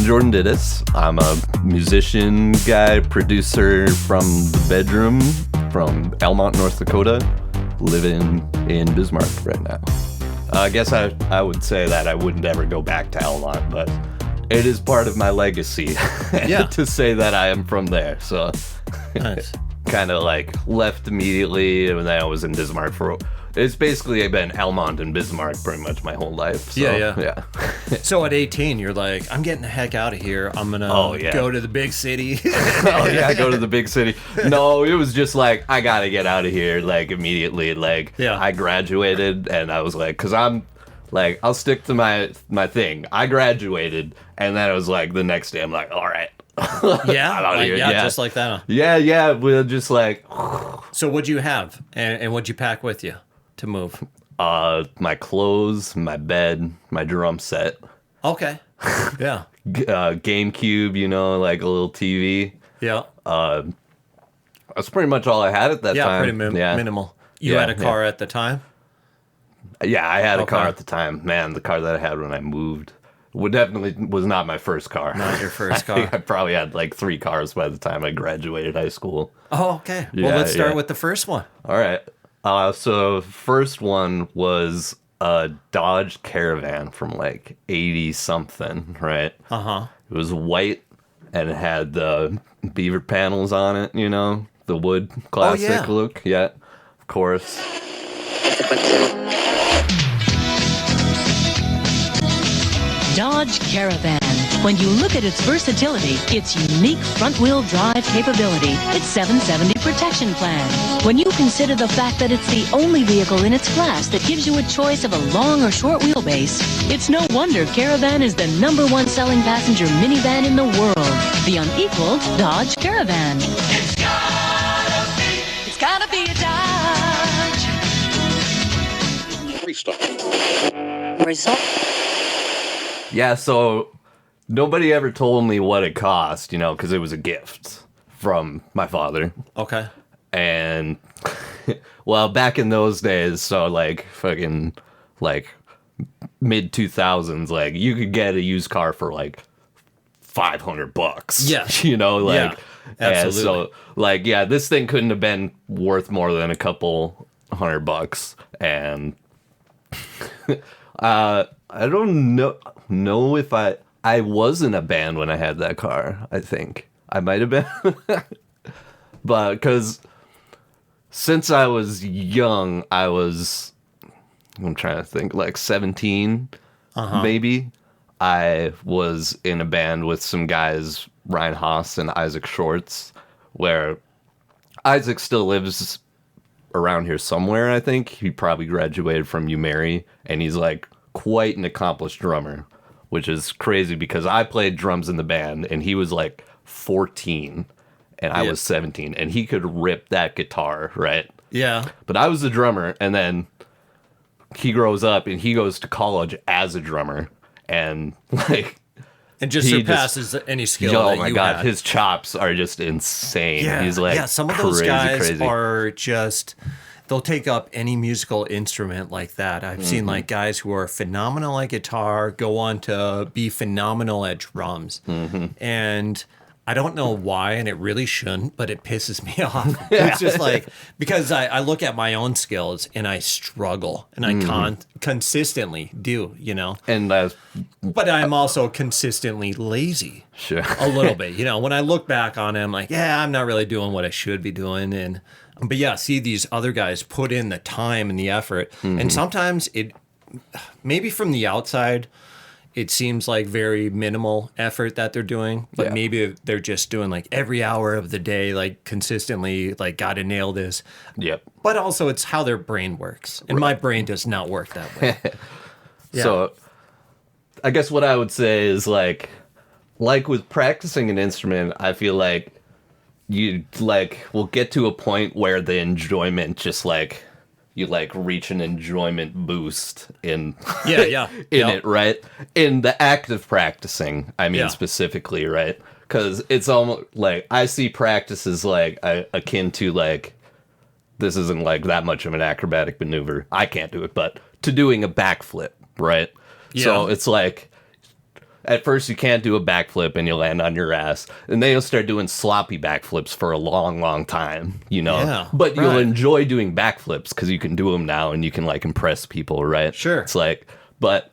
Jordan Dittus. I'm a musician guy, producer from the bedroom from Elmont, North Dakota, living in Bismarck right now. I guess I would say that I wouldn't ever go back to Elmont, but it is part of my legacy to say that I am from there. So Nice. Kind of like left immediately, and then I was in Bismarck for. It's basically been Elmont and Bismarck pretty much my whole life. So, yeah. So at 18, you're like, I'm getting the heck out of here. I'm going to go to the big city. Go to the big city. No, it was just like, I got to get out of here, like, immediately. Like, I graduated, and I was like, because I'm, like, I'll stick to my thing. I graduated, and then I was like, the next day, I'm like, all right. Just like that. Yeah, we're just like. So what'd you have, and what'd you pack with you to move? My clothes, my bed, my drum set. Okay. Yeah. GameCube, like a little TV. Yeah. That's pretty much all I had at that time. Pretty minimal. You had a car at the time? Yeah, I had a car at the time. Man, the car that I had when I moved definitely was not my first car. Not your first car. I probably had like 3 cars by the time I graduated high school. Oh, okay. Well, let's start with the first one. All right. So first one was a Dodge Caravan from like 80 something, right? It was white and it had the beaver panels on it, the wood classic look. Yeah, of course. Dodge Caravan. When you look at its versatility, its unique front-wheel drive capability, its 770 protection plan. When you consider the fact that it's the only vehicle in its class that gives you a choice of a long or short wheelbase, it's no wonder Caravan is the #1 selling passenger minivan in the world. The unequaled Dodge Caravan. It's gotta be a Dodge. Result. Yeah, so nobody ever told me what it cost, because it was a gift from my father. Okay. And, well, back in those days, so, like, fucking, like, mid-2000s, like, you could get a used car for, like, $500. Yeah. Like, absolutely. And so, like, this thing couldn't have been worth more than a couple $100. And, I don't know if I was in a band when I had that car. I think I might have been, but because since I was young, I'm trying to think, like 17, maybe. I was in a band with some guys, Ryan Haas and Isaac Shorts, where Isaac still lives around here somewhere. I think he probably graduated from UMary, and he's like quite an accomplished drummer, which is crazy because I played drums in the band and he was like 14 and I was 17 and he could rip that guitar, right? Yeah. But I was the drummer, and then he grows up and he goes to college as a drummer and just surpasses any skill that oh my God, had. his chops are just insane. Yeah. He's like some of those guys crazy. are just, they'll take up any musical instrument like that. I've seen like guys who are phenomenal at guitar go on to be phenomenal at drums. And I don't know why, and it really shouldn't, but it pisses me off. It's just like, because I look at my own skills and I struggle, and I consistently do, And but I'm also consistently lazy. Sure. A little bit. When I look back on it, I'm like, I'm not really doing what I should be doing. But see these other guys put in the time and the effort. And sometimes maybe from the outside, it seems like very minimal effort that they're doing. But maybe they're just doing like every hour of the day, like consistently, like got to nail this. Yep. But also it's how their brain works. And my brain does not work that way. So I guess what I would say is like with practicing an instrument, I feel like you will get to a point where the enjoyment just you reach an enjoyment boost in it, right? In the act of practicing, I mean specifically, right? Because it's almost like I see practice as like akin to like, this isn't like that much of an acrobatic maneuver. I can't do it, but to doing a backflip, right? Yeah. So it's like at first you can't do a backflip and you'll land on your ass. And then you'll start doing sloppy backflips for a long, long time, you know? Yeah, but you'll right. enjoy doing backflips because you can do them now and you can like impress people, right? Sure. It's like, but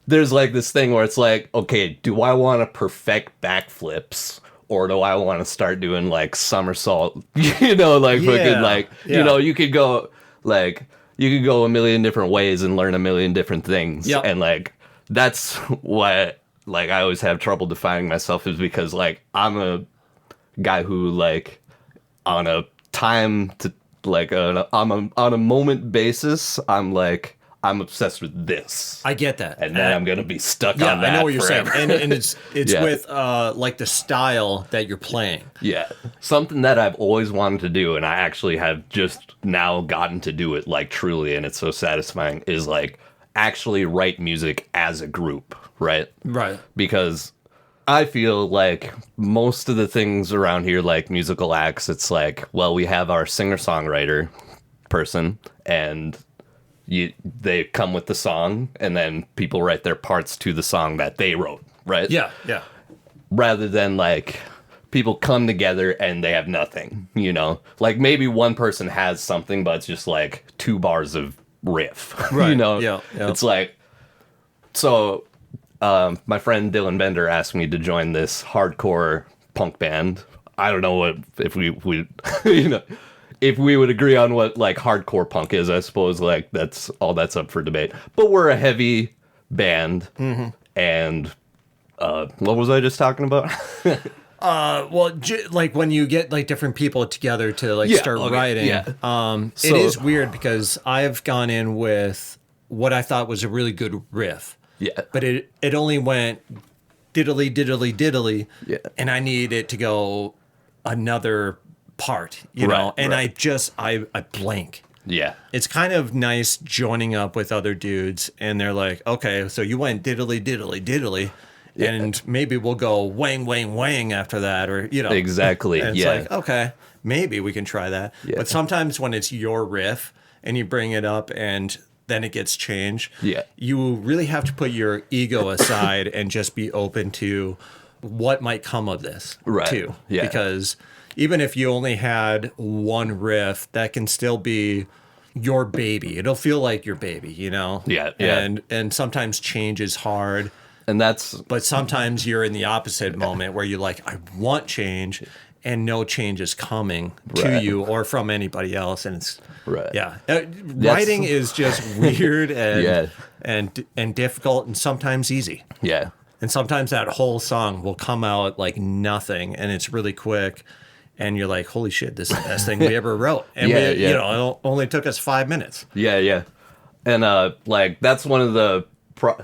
there's like this thing where it's like, okay, do I want to perfect backflips? Or do I want to start doing like somersault? You know, like fucking like, you know, you could go like, you could go a million different ways and learn a million different things. Yep. And like, that's why like I always have trouble defining myself, is because like I'm a guy who like on a time to like on a moment basis, I'm obsessed with this. I get that. And then I'm going to be stuck yeah, on that I know what you're forever. saying. And it's Yeah. with like the style that you're playing. Yeah. Something that I've always wanted to do, and I actually have just now gotten to do it like truly, and it's so satisfying, is like actually write music as a group, right? Right. Because I feel like most of the things around here, like musical acts, it's like, well, we have our singer-songwriter person, and they come with the song, and then people write their parts to the song that they wrote, right? Yeah, yeah. Rather than like people come together and they have nothing, you know? Like maybe one person has something, but it's just like 2 bars of riff, Right. you know? Yeah, yeah. It's like, so my friend Dylan Bender asked me to join this hardcore punk band. I don't know if we you know, if we would agree on what like hardcore punk is. I suppose like that's up for debate. But we're a heavy band, and what was I just talking about? Well, like when you get like different people together to like start writing, it is weird because I've gone in with what I thought was a really good riff. Yeah. But it only went diddly, diddly, diddly. Yeah. And I need it to go another part, you know? And I blank. Yeah. It's kind of nice joining up with other dudes and they're like, okay, so you went diddly, diddly, diddly. Yeah. And maybe we'll go wang, wang, wang after that, or, you know. Exactly. And it's like, okay, maybe we can try that. Yeah. But sometimes when it's your riff and you bring it up and then it gets changed, you really have to put your ego aside and just be open to what might come of this, too. Yeah. Because even if you only had one riff, that can still be your baby. It'll feel like your baby, you know? Yeah, yeah. And sometimes change is hard. And that's... But sometimes you're in the opposite moment where you're like, I want change, and no change is coming to you or from anybody else. And it's... Yeah. Writing is just weird and difficult and sometimes easy. Yeah. And sometimes that whole song will come out like nothing and it's really quick. And you're like, holy shit, this is the best thing we ever wrote. And you know, it only took us 5 minutes. Yeah, yeah. And like that's one of the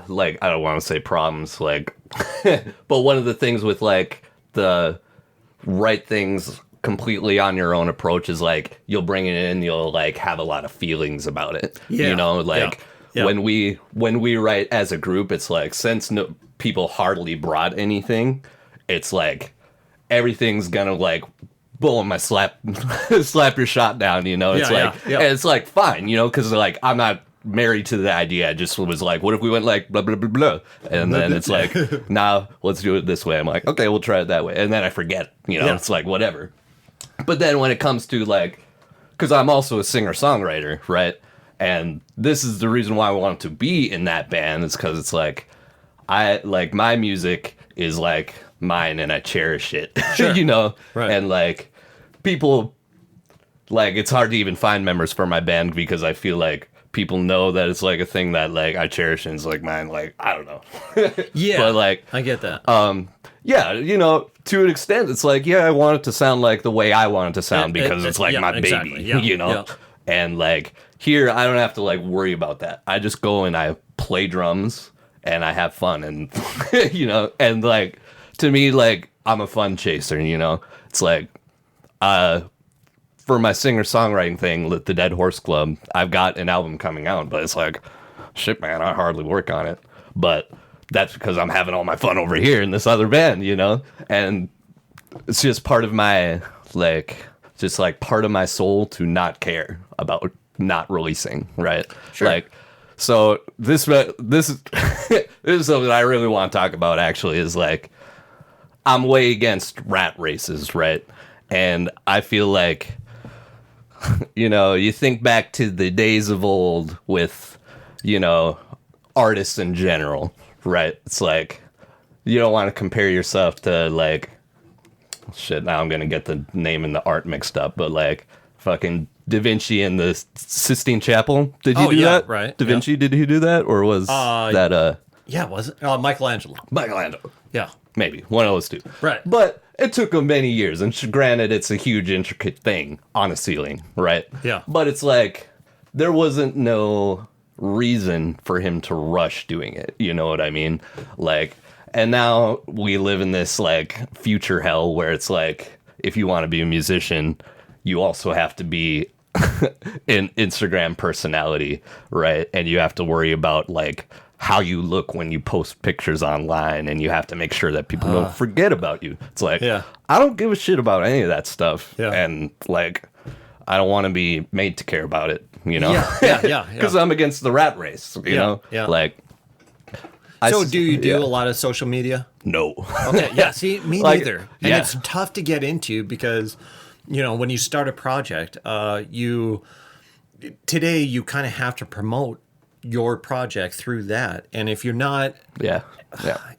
like, I don't want to say problems, like but one of the things with like the write things completely on your own approach is like you'll bring it in, you'll like have a lot of feelings about it. Yeah. You know, like when we write as a group, it's like since people hardly brought anything, it's like everything's gonna like boom, I slap your shot down, you know. It's and it's like fine, you know, because like I'm not married to the idea. I just was like, what if we went like blah blah blah blah, and then it's like, nah, let's do it this way. I'm like, okay, we'll try it that way, and then I forget, you know. It's like whatever. But then when it comes to like, because I'm also a singer-songwriter, right? And this is the reason why I want to be in that band, is because it's like I like my music is like mine and I cherish it. You know? Right. And like people, like it's hard to even find members for my band because I feel like people know that it's like a thing that like I cherish and it's like mine. Like I don't know. But like I get that. Yeah, you know, to an extent, it's like, yeah, I want it to sound like the way I want it to sound because it's like my baby, you know? And like here, I don't have to like worry about that. I just go and I play drums and I have fun and, you know, and like, to me, like, I'm a fun chaser, you know? It's like, for my singer-songwriting thing, the Dead Horse Club, I've got an album coming out, but it's like, shit, man, I hardly work on it. But that's because I'm having all my fun over here in this other band, you know? And it's just part of my, like, just like part of my soul to not care about not releasing, right? Sure. Like, So this is this is something I really want to talk about. Actually, is like I'm way against rat races, right? And I feel like you think back to the days of old with artists in general, right? It's like you don't want to compare yourself to like shit. Now I'm gonna get the name and the art mixed up, but like fucking Da Vinci in the Sistine Chapel. Did he do that? Right. Da Vinci, did he do that, or was that Yeah, was it? Michelangelo. Michelangelo? Yeah. Maybe one of those two. Right. But it took him many years, and granted, it's a huge, intricate thing on a ceiling, right? Yeah. But it's like there wasn't no reason for him to rush doing it. You know what I mean? Like, and now we live in this like future hell where it's like if you want to be a musician, you also have to be an Instagram personality, right? And you have to worry about like how you look when you post pictures online, and you have to make sure that people don't forget about you. It's like, I don't give a shit about any of that stuff. Yeah. And like, I don't want to be made to care about it, Yeah. Because I'm against the rat race, you know? Yeah. Like, so do you do a lot of social media? No. Okay, yeah, see, me neither. And yeah. it's tough to get into because, when you start a project, today you kind of have to promote your project through that. And if you're not... Yeah.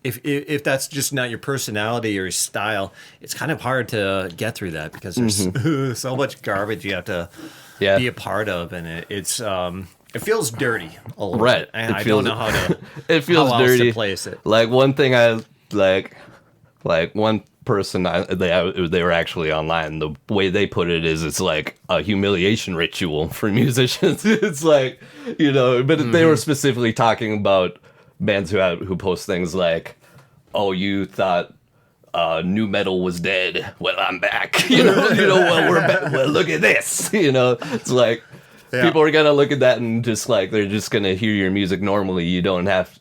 If that's just not your personality or your style, it's kind of hard to get through that because there's so much garbage you have to be a part of, and it feels dirty a little bit. And I don't know how to it feels how dirty else to place it. Like one thing I like one person they were actually online. The way they put it is it's like a humiliation ritual for musicians. It's like but they were specifically talking about bands who post things like, "Oh, you thought new metal was dead? Well, I'm back." Well, we're back. Well, look at this. It's like people are gonna look at that and just like they're just gonna hear your music normally. You don't have.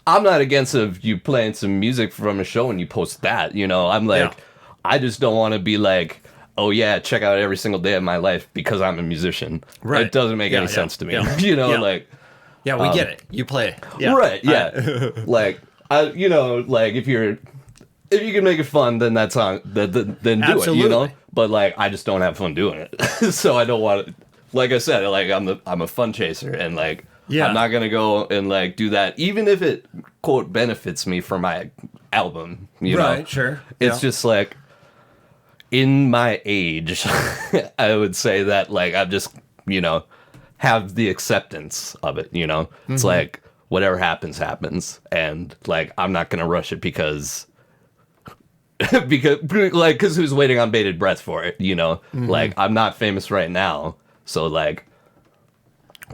I'm not against of you playing some music from a show and you post that, I'm like, I just don't want to be like, oh yeah, check out every single day of my life because I'm a musician. Right. It doesn't make any sense to me. Like, yeah, we get it. You play. Yeah. Right. Yeah. Like, like if you can make it fun, then that's on, then do Absolutely. it, But like, I just don't have fun doing it. So I don't want to, like I said, like I'm a fun chaser, and like, I'm not going to go and like do that, even if it quote benefits me for my album, Right, sure. It's just like in my age, I would say that like I've just, have the acceptance of it, It's like whatever happens, happens. And like, I'm not going to rush it because who's waiting on bated breath for it, Like I'm not famous right now. So like,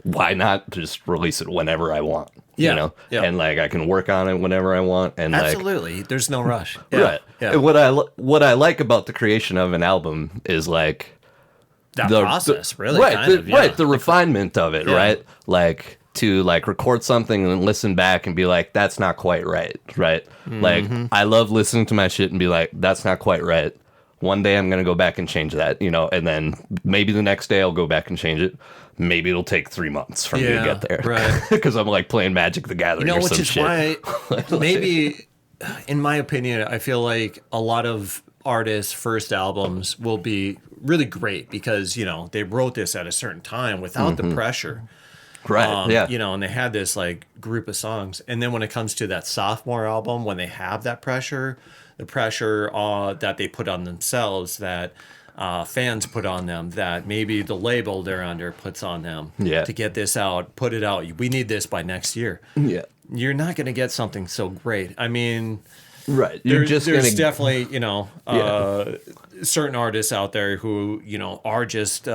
why not just release it whenever I want? Yeah. And like I can work on it whenever I want. And absolutely, there's no rush. Right. Yeah. And what I like about the creation of an album is like that process, really, right, the refinement of it, right? Like to like record something and listen back and be like, that's not quite right? Like I love listening to my shit and be like, that's not quite right. One day I'm gonna go back and change that, and then maybe the next day I'll go back and change it. Maybe it'll take 3 months for me to get there, right? Because I'm like playing Magic the Gathering, or which some is shit. Why maybe, in my opinion, I feel like a lot of artists' first albums will be really great because they wrote this at a certain time without the pressure, right? And they had this like group of songs, and then when it comes to that sophomore album, when they have that pressure, the pressure that they put on themselves, that fans put on them, that maybe the label they're under puts on them to get this out, put it out. We need this by next year. Yeah. You're not going to get something so great. I mean, right. There's definitely, certain artists out there who, are just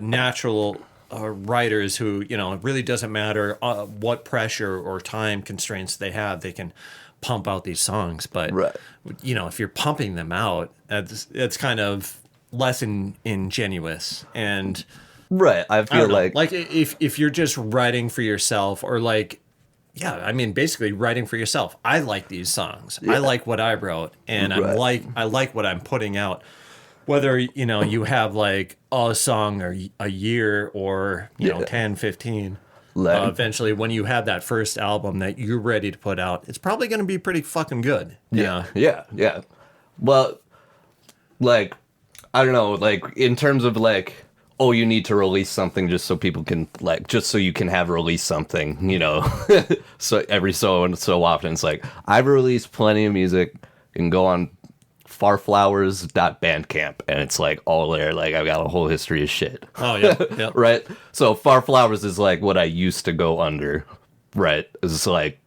natural writers who, it really doesn't matter what pressure or time constraints they have. They can pump out these songs, but if you're pumping them out, it's kind of less ingenuous. And I feel like if you're just writing for yourself, or like, basically writing for yourself. I like these songs. I like what I wrote, and I like what I'm putting out. whether, you have like a song or a year or, 10, 15. Eventually, when you have that first album that you're ready to put out, it's probably going to be pretty fucking good. Yeah. Well, like, I don't know, like, in terms of, like, oh, you need to release something just so people can, like, just so you can have released something, so every so and so often, it's like, I've released plenty of music, and go on farflowers.bandcamp, and it's, like, all there, like, I've got a whole history of shit. Oh, yeah. Right? So Farflowers is, like, what I used to go under, right? It's, like,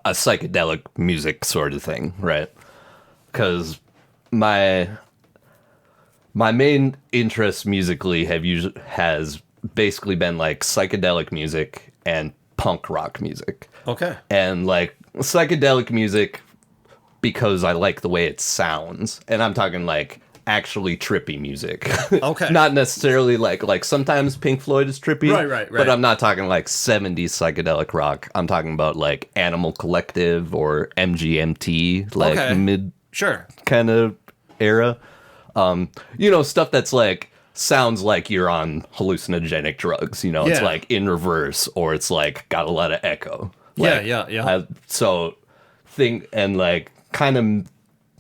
a psychedelic music sort of thing, right? Because my main interest musically has basically been like psychedelic music and punk rock music. Okay. And like psychedelic music because I like the way it sounds, and I'm talking like actually trippy music. Okay. Not necessarily like sometimes Pink Floyd is trippy. Right. But I'm not talking like 70s psychedelic rock. I'm talking about like Animal Collective or MGMT, like mid kind of era. Stuff that's like sounds like you're on hallucinogenic drugs, it's like in reverse, or it's like got a lot of echo. Like, yeah. And like kind of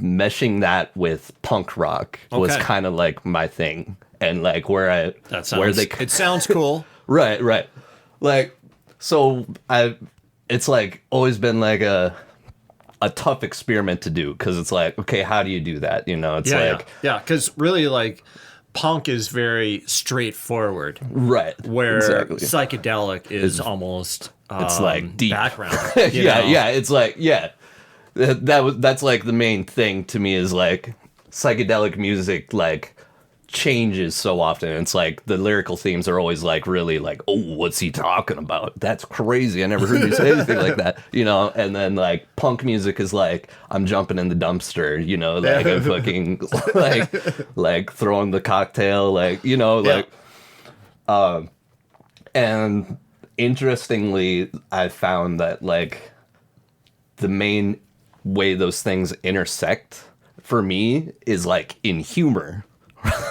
meshing that with punk rock was kind of like my thing, and like it sounds cool. Right. Like, so it's like always been like a tough experiment to do, because it's like, okay, how do you do that? It's because really, like, punk is very straightforward, right? Where psychedelic is almost it's like deep background. It's like that's like the main thing to me, is like psychedelic music like changes so often. It's like the lyrical themes are always like really like, oh, what's he talking about? That's crazy. I never heard you say anything like that, and then like punk music is like, I'm jumping in the dumpster, like I'm fucking like throwing the cocktail, like, and interestingly, I found that like the main way those things intersect for me is like in humor.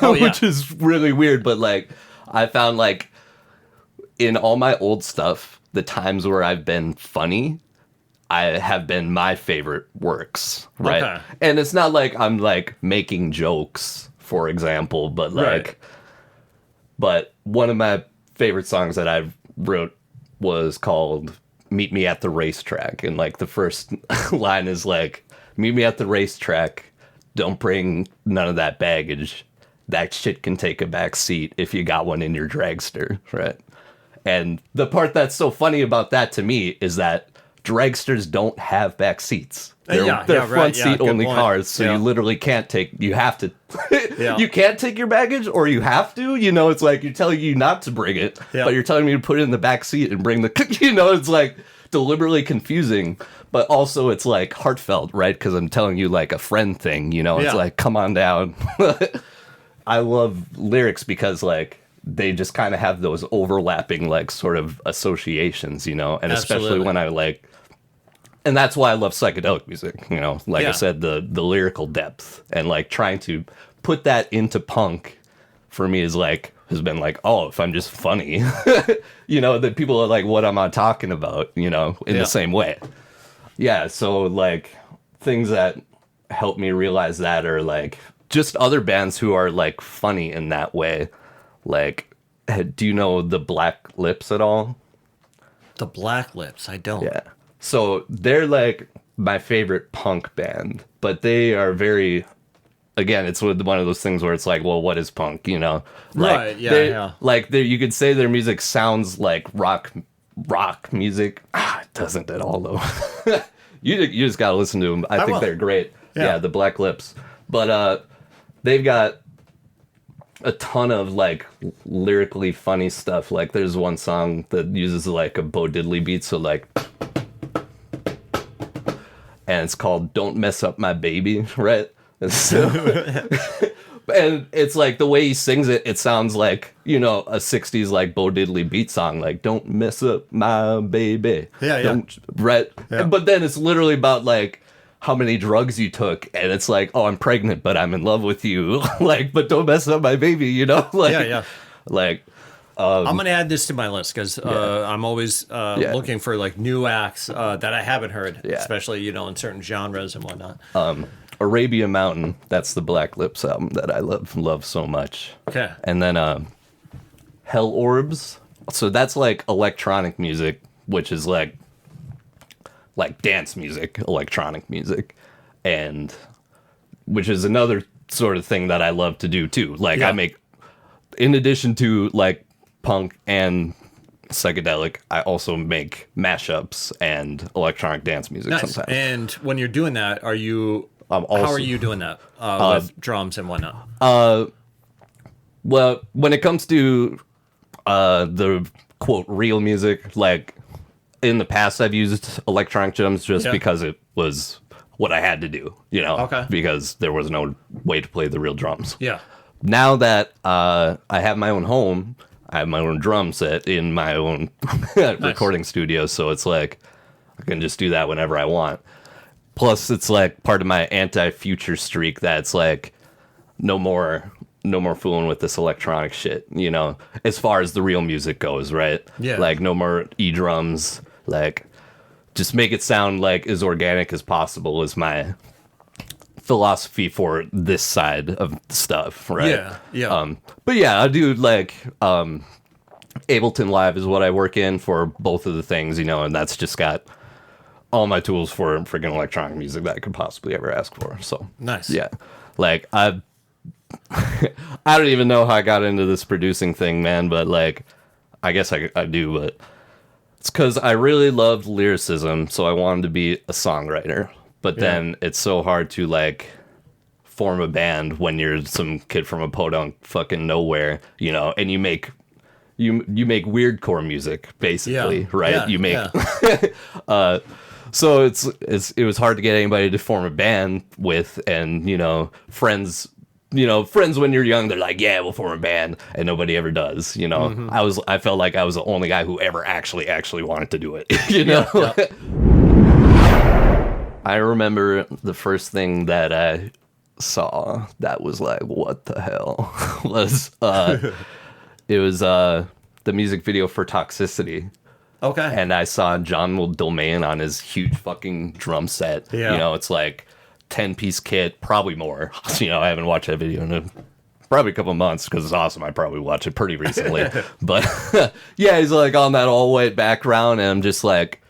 Which is really weird, but like I found like in all my old stuff, the times where I've been funny, I have been my favorite works, right? Okay. And it's not like I'm like making jokes, for example, but like, but one of my favorite songs that I wrote was called "Meet Me at the Racetrack," and like the first line is like, "Meet me at the racetrack, don't bring none of that baggage. That shit can take a back seat if you got one in your dragster," right? And the part that's so funny about that to me is that dragsters don't have back seats. They're front seat only cars, so you literally can't you have to, you can't take your baggage, or you have to, it's like you're telling you not to bring it, but you're telling me to put it in the back seat and bring the, it's like deliberately confusing, but also it's like heartfelt, right? Because I'm telling you like a friend thing, it's like, come on down. I love lyrics because like they just kind of have those overlapping like sort of associations, and absolutely. Especially when I like, and that's why I love psychedelic music, like I said, the lyrical depth, and like trying to put that into punk for me has been like, oh, if I'm just funny, that people are like, what am I talking about, in the same way. Yeah. So like things that help me realize that are like just other bands who are like funny in that way. Like, do you know the Black Lips at all? The Black Lips, I don't. Yeah. So they're like my favorite punk band, but they are very, again, it's one of those things where it's like, well, what is punk? Like, right. Yeah. Like you could say their music sounds like rock music. It doesn't at all though. You just gotta listen to them. I think they're great. Yeah, the Black Lips. But they've got a ton of like lyrically funny stuff. Like there's one song that uses like a Bo Diddley beat, so like, and it's called "Don't Mess Up My Baby," right? And so, and it's like the way he sings it, it sounds like, a 60s like Bo Diddley beat song, like "Don't mess up my baby." Yeah. Right. Yeah. But then it's literally about like how many drugs you took, and it's like, oh, I'm pregnant, but I'm in love with you, like, but don't mess up my baby, you know, like, like. I'm gonna add this to my list because I'm always looking for like new acts that I haven't heard, especially in certain genres and whatnot. Arabian Mountain, that's the Black Lips album that I love so much. Okay, and then Hell Orbs, so that's like electronic music, which is like dance music, electronic music, and which is another sort of thing that I love to do too. Like I make, in addition to like punk and psychedelic, I also make mashups and electronic dance music sometimes. And when you're doing that, how are you doing that with drums and whatnot? Well, when it comes to the quote real music, like in the past I've used electronic drums just because it was what I had to do, because there was no way to play the real drums. Yeah. Now that I have my own home, I have my own drum set in my own recording studio, so it's like I can just do that whenever I want. Plus, it's like part of my anti-future streak that's like no more fooling with this electronic shit, as far as the real music goes, right? Yeah. Like no more e-drums, like just make it sound like as organic as possible is my philosophy for this side of stuff, right? Yeah. But yeah, I do like Ableton Live is what I work in for both of the things, and that's just got all my tools for freaking electronic music that I could possibly ever ask for. So nice. Yeah, like I don't even know how I got into this producing thing, man. But like, I guess I do, but it's because I really loved lyricism, so I wanted to be a songwriter. But then it's so hard to like form a band when you're some kid from a podunk fucking nowhere, and you make weird core music basically, right? Yeah, you make so it was hard to get anybody to form a band with, and friends when you're young, they're like, yeah, we'll form a band, and nobody ever does. I felt like I was the only guy who ever actually wanted to do it. Yeah. I remember the first thing that I saw that was like, what the hell, was it was the music video for Toxicity. Okay. And I saw John Domain on his huge fucking drum set. Yeah. It's like 10-piece kit, probably more. I haven't watched that video in probably a couple of months because it's awesome. I probably watched it pretty recently. But yeah, he's like on that all white background, and I'm just like,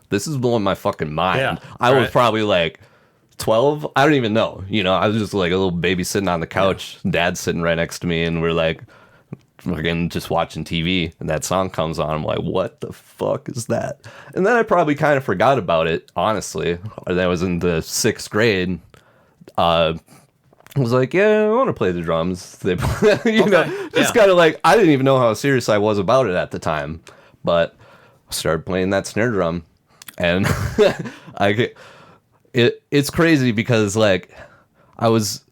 this is blowing my fucking mind. Yeah, I was probably like 12. I don't even know. I was just like a little baby sitting on the couch. Yeah. Dad's sitting right next to me, and we're like, again, just watching TV. And that song comes on. I'm like, what the fuck is that? And then I probably kind of forgot about it, honestly. That was in the 6th grade. I was like, yeah, I want to play the drums. Just kind of like, I didn't even know how serious I was about it at the time. But I started playing that snare drum. And it's crazy because like I was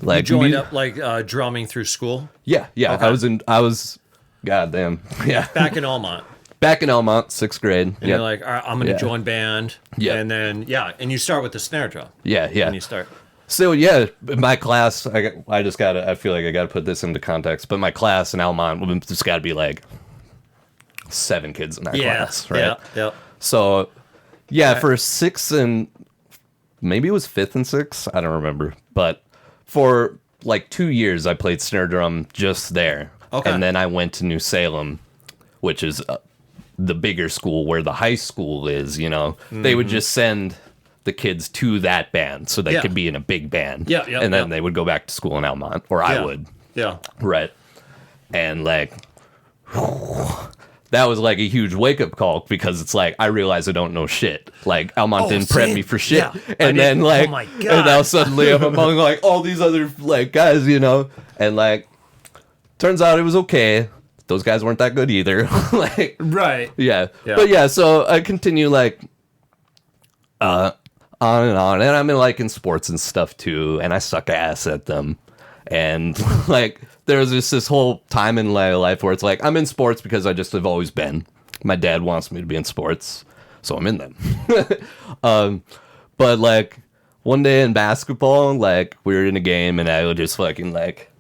like, you joined up like drumming through school. Yeah. Okay. I was goddamn. Yeah. Back in Almont, 6th grade. And you're like, all right, I'm going to join band. Yeah. And then, and you start with the snare drum. Yeah. And you start. So yeah, my class, I feel like I got to put this into context, but my class in Almont, just got to be like 7 kids in that class, right? Yeah. So, for 6th and maybe it was 5th and 6th, I don't remember. But for like 2 years, I played snare drum just there. Okay. And then I went to New Salem, which is the bigger school where the high school is, They would just send the kids to that band so they could be in a big band. Yeah. And then they would go back to school in Almont, or I would. Yeah. Right. And like... that was like a huge wake-up call because it's like I realized I don't know shit. Like Almont didn't prep me for shit. Yeah, and then like, oh my God. And now suddenly I'm among like all these other like guys, and like turns out it was okay. Those guys weren't that good either. Like, right. Yeah. But yeah, so I continue like on and on, and I'm in like in sports and stuff too, and I suck ass at them. And like there was just this whole time in my life where it's like I'm in sports because I just have always been. My dad wants me to be in sports, so I'm in them. But like one day in basketball, like we were in a game and I was just fucking like,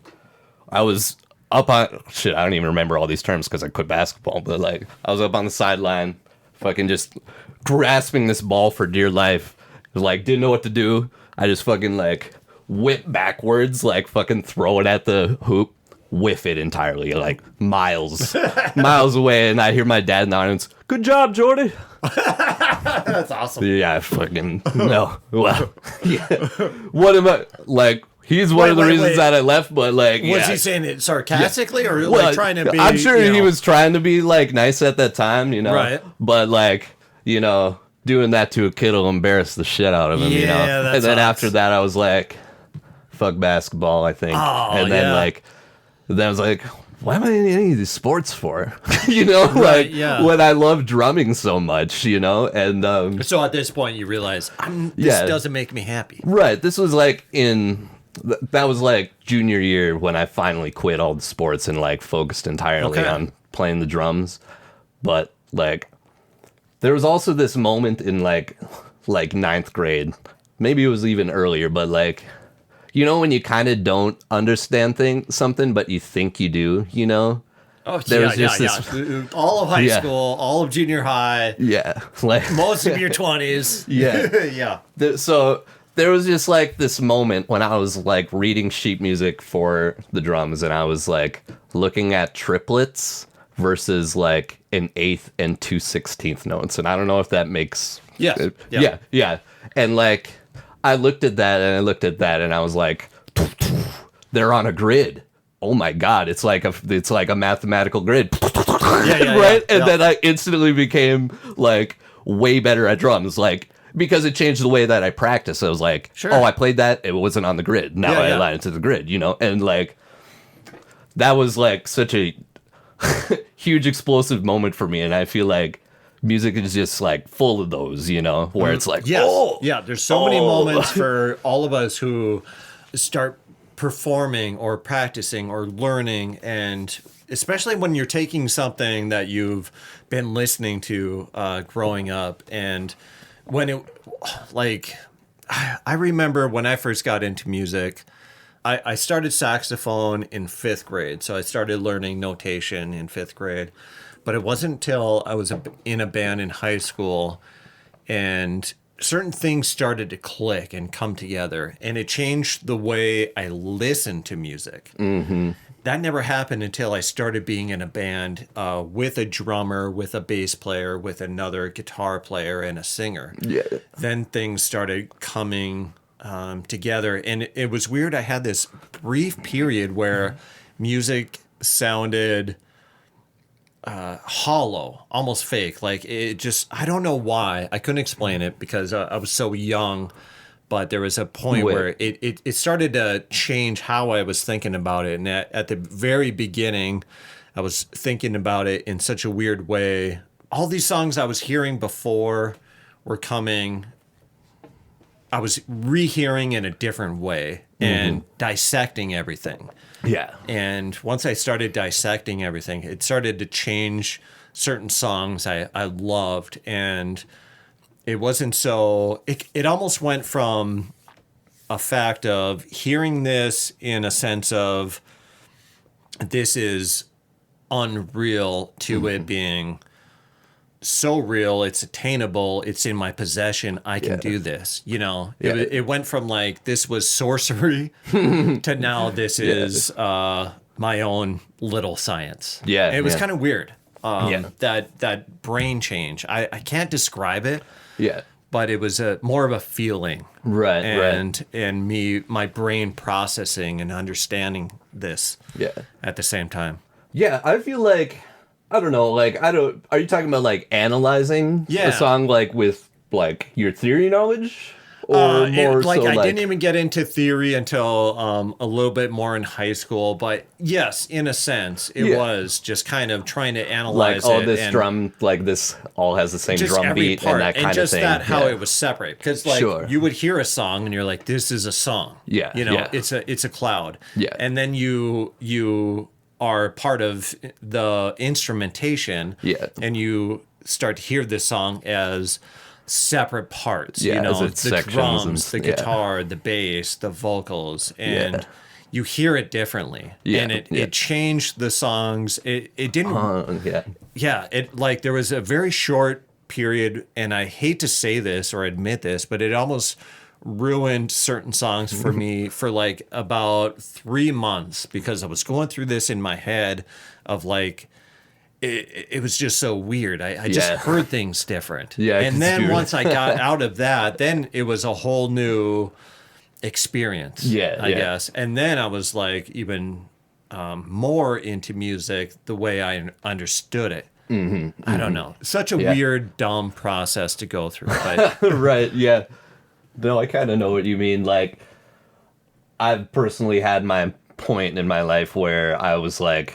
I was up on shit. I don't even remember all these terms because I quit basketball. But like I was up on the sideline, fucking just grasping this ball for dear life. Like didn't know what to do. I just fucking like whip backwards, like fucking throw it at the hoop, whiff it entirely, like miles away. And I hear my dad in the audience, "Good job, Jordy." That's awesome. Yeah, fucking no. Well, yeah. What am I like? He's one of the reasons that I left, but like, was he saying it sarcastically or well, like trying to be? I'm sure he was trying to be like nice at that time, you know. Right. But like, you know, doing that to a kid will embarrass the shit out of him, you know. That and then sucks. after that, I was like, "Fuck basketball," I think. Oh, and then then I was like, "Why am I in any of these sports for?" You know, Right, like when I love drumming so much, you know. And So at this point, you realize this doesn't make me happy. right. This was like that was like junior year when I finally quit all the sports and like focused entirely on playing the drums. But like there was also this moment in like ninth grade, maybe it was even earlier, but like, you know, when you kind of don't understand something, but you think you do, you know? Oh, There was just yeah. All of high school, all of junior high, Yeah. Like most of your 20s. Yeah. Yeah. So there was just like this moment when I was like reading sheet music for the drums and I was like looking at triplets versus like an eighth and 2/16 notes. And I don't know if that makes Yes. Yeah. And like I looked at that and I was like, they're on a grid. Oh my God, it's like a mathematical grid. Right? And then I instantly became like way better at drums. Like because it changed the way that I practice. I was like, oh, I played that. It wasn't on the grid. Now I align it to the grid, you know? And like, that was like such a huge explosive moment for me. And I feel like music is just like full of those, you know, where it's like, there's so many moments for all of us who start performing or practicing or learning, and especially when you're taking something that you've been listening to growing up, and when it like I remember when I first got into music, I started saxophone in 5th grade, so I started learning notation in 5th grade. But it wasn't until I was in a band in high school and certain things started to click and come together, and it changed the way I listened to music. Mm-hmm. That never happened until I started being in a band with a drummer, with a bass player, with another guitar player, and a singer. Yeah. Then things started coming together, and it was weird. I had this brief period where music sounded hollow, almost fake. Like it just, I don't know why. I couldn't explain it because I was so young, but there was a point where it started to change how I was thinking about it. And at the very beginning, I was thinking about it in such a weird way. All these songs I was hearing before were coming, I was rehearing in a different way and dissecting everything. Yeah. And once I started dissecting everything, it started to change certain songs I loved. And it wasn't so, it almost went from a fact of hearing this in a sense of this is unreal to it being so real, it's attainable, it's in my possession, I can do this, you know. It went from like this was sorcery to now this is my own little science. It was kind of weird. That brain change, I can't describe it, but it was more of a feeling, and my brain processing and understanding this at the same time. I feel like, I don't know, like, are you talking about like analyzing a song like with like your theory knowledge? Or more like so I like, didn't even get into theory until a little bit more in high school, but yes, in a sense, it was just kind of trying to analyze like, it. This drum, like this all has the same drum beat and that kind of thing. And just how it was separate. Because like you would hear a song and you're like, this is a song. You know, it's a cloud. And then you are part of the instrumentation and you start to hear this song as separate parts. Yeah, you know, it's the sections drums, and- the guitar, the bass, the vocals, and you hear it differently. Yeah, And it changed the songs. It didn't. Yeah, it like there was a very short period, and I hate to say this or admit this, but it almost ruined certain songs for me for like about 3 months because I was going through this in my head of like it was just so weird. I just heard things different. Yeah, and then once I got out of that, then it was a whole new experience. I guess. And then I was like even more into music the way I understood it. I don't know. Such a weird, dumb process to go through. But Right, yeah. No, I kind of know what you mean. Like, I've personally had my point in my life where I was like,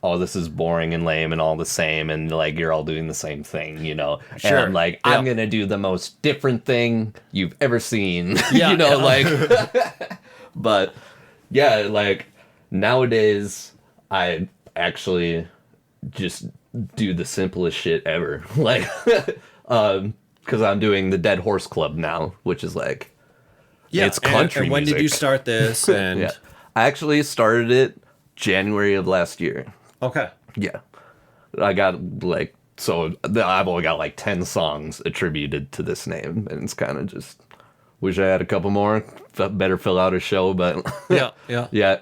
oh, this is boring and lame and all the same, and like you're all doing the same thing, you know? Sure. And I'm like, I'm gonna do the most different thing you've ever seen. Yeah, you know, like but yeah, like nowadays I actually just do the simplest shit ever. Like because I'm doing the Dead Horse Club now, which is like it's country and when music. did you start this? And Yeah. I actually started it January of last year. Okay. Yeah. I got like, so I've only got like 10 songs attributed to this name, and it's kind of just, wish I had a couple more, better fill out a show, but Yeah. yeah.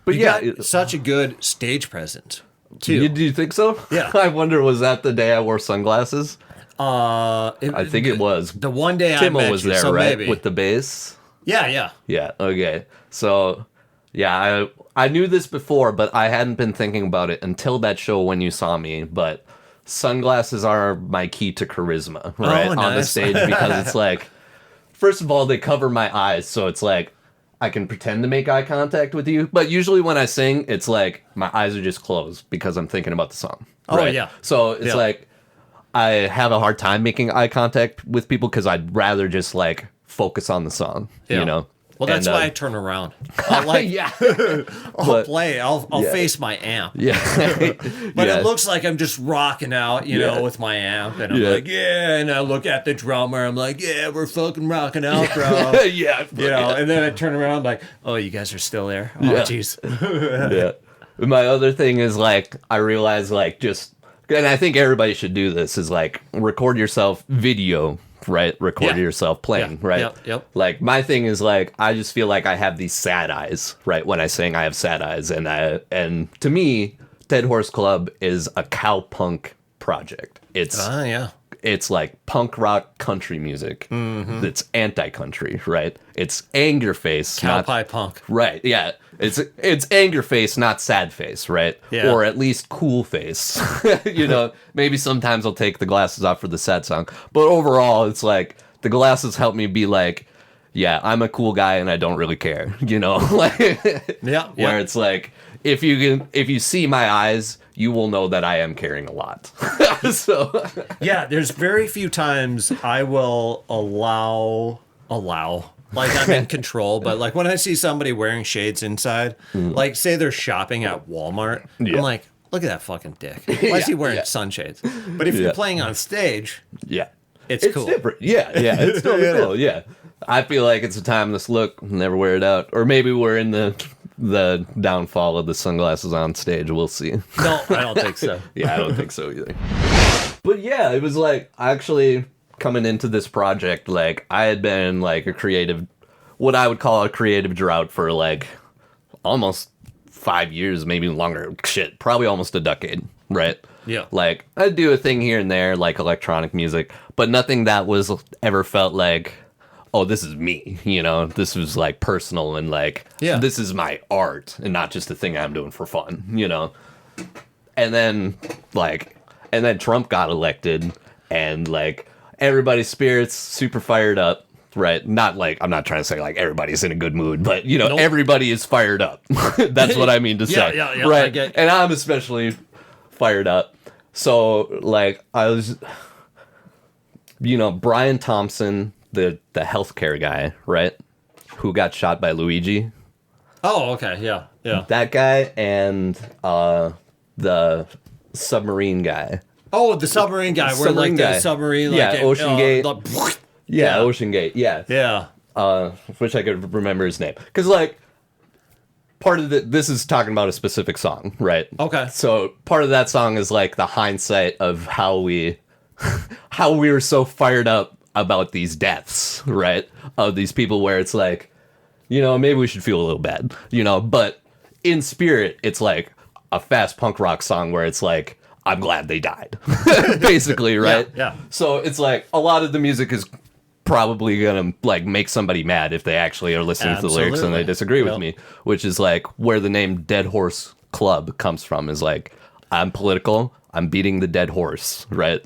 But You yeah. got such a good stage presence, too. Do you think so? Yeah. I wonder, was that the day I wore sunglasses? I think it was. The one day Timo I met was you, there, so right? maybe. With the bass? Yeah. Yeah, okay. So, yeah, I knew this before, but I hadn't been thinking about it until that show when you saw me. But sunglasses are my key to charisma, right? On the nice. stage, because it's like, first of all, they cover my eyes, so it's like, I can pretend to make eye contact with you. But usually when I sing, it's like, my eyes are just closed because I'm thinking about the song. Right? Yeah. So it's like, I have a hard time making eye contact with people because I'd rather just like focus on the song, you know? Well, that's And, why I turn around. I'll like, yeah. I'll play. I'll face my amp. Yeah. But Yeah. it looks like I'm just rocking out, you know, with my amp. And I'm like, and I look at the drummer. I'm like, yeah, we're fucking rocking out, bro. Yeah. You know, and then I turn around like, oh, you guys are still there? Oh, Yeah. jeez. Yeah. My other thing is like, I realize like just, and I think everybody should do this, is like record yourself video, right? Record yourself playing, right? Yep. Like my thing is like, I just feel like I have these sad eyes, right? When I sing, I have sad eyes. And to me, Dead Horse Club is a cowpunk project. It's like punk rock country music that's anti-country, right? It's anger face, Cow pie punk. right? Yeah, it's anger face, not sad face, right? Yeah. Or at least cool face. You know, maybe sometimes I'll take the glasses off for the sad song, but overall, it's like the glasses help me be like, yeah, I'm a cool guy and I don't really care. You know, like where it's like, if you see my eyes, you will know that I am caring a lot. So Yeah, there's very few times I will allow like I'm in control, but like when I see somebody wearing shades inside, like say they're shopping at Walmart, I'm like, look at that fucking dick. Why is he wearing sunshades? But if you're playing on stage, it's cool. different. Yeah, it's totally cool. Yeah, I feel like it's a timeless look. Never wear it out, or maybe we're in the downfall of the sunglasses on stage. We'll see. No, I don't think so. Yeah, I don't think so either. But yeah, it was like actually coming into this project, like I had been like what I would call a creative drought for like almost 5 years, maybe longer. Shit, probably almost a decade, right? Yeah. Like I'd do a thing here and there, like electronic music, but nothing that was ever felt like, oh, this is me, you know? This was like personal and like, this is my art and not just a thing I'm doing for fun, you know? And then Trump got elected and like everybody's spirits super fired up, right? Not like, I'm not trying to say like everybody's in a good mood, but you know, everybody is fired up. That's what I mean to say. Yeah, right. And I'm especially fired up. So like I was, you know, Brian Thompson, the healthcare guy, right? Who got shot by Luigi. Oh, okay. Yeah. That guy and the submarine guy Oh, the submarine guy. Where like Submarine guy. the submarine. Like, Yeah, Ocean Gate. Yeah. Ocean Gate. Yeah. Yeah. Wish I could remember his name. Because, like, part of this is talking about a specific song, right? Okay. So part of that song is, like, the hindsight of how we were so fired up about these deaths, right? Of these people where it's like, you know, maybe we should feel a little bad, you know? But in spirit, it's like a fast punk rock song where it's like, I'm glad they died, basically, right? Yeah. So it's like a lot of the music is probably gonna like make somebody mad if they actually are listening to the lyrics and they disagree with me, which is like where the name Dead Horse Club comes from. Is like I'm political, I'm beating the dead horse, right?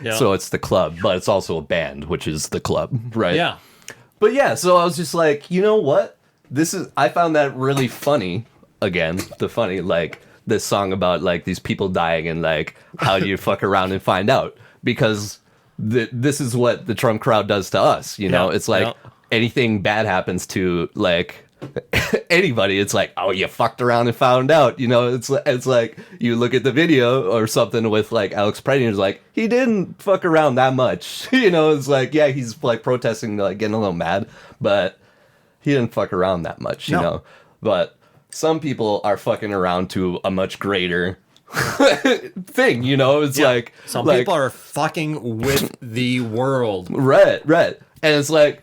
So it's the club, but it's also a band, which is the club, right? Yeah. But yeah, so I was just like, you know what? I found that really funny. Again, like this song about like these people dying and like how do you fuck around and find out? Because this is what the Trump crowd does to us, you know? It's like anything bad happens to like anybody, it's like, oh, you fucked around and found out, you know? It's like you look at the video or something with like Alex Prednier, it's like he didn't fuck around that much, you know? It's like, yeah, he's like protesting, like getting a little mad, but he didn't fuck around that much, you know? But some people are fucking around to a much greater thing, you know? It's like some people are fucking with the world. Right. And it's like,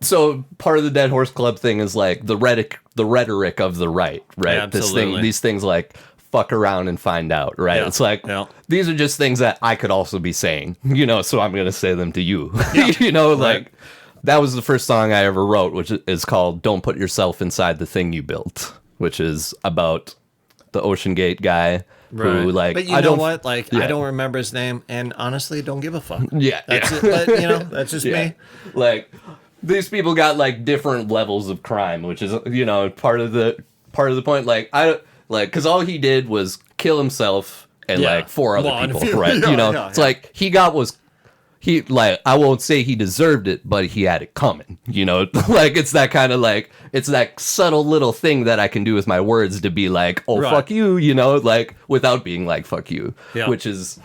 so part of the Dead Horse Club thing is like the rhetoric of the right? Absolutely. These things like fuck around and find out, right? Yeah. It's like, these are just things that I could also be saying, you know, so I'm going to say them to you, you know, like that was the first song I ever wrote, which is called Don't Put Yourself Inside the Thing You Built, which is about the Ocean Gate guy who, like, but you know what? Like, I don't remember his name, and honestly, don't give a fuck. That's it. But, you know, that's just me. Like, these people got like different levels of crime, which is, you know, part of the point. Like, because all he did was kill himself and like 4 other people, right? You know, it's like he like, I won't say he deserved it, but he had it coming, you know? Like, it's that kind of like, it's that subtle little thing that I can do with my words to be like, oh, fuck you, you know? Like, without being like, fuck you, which is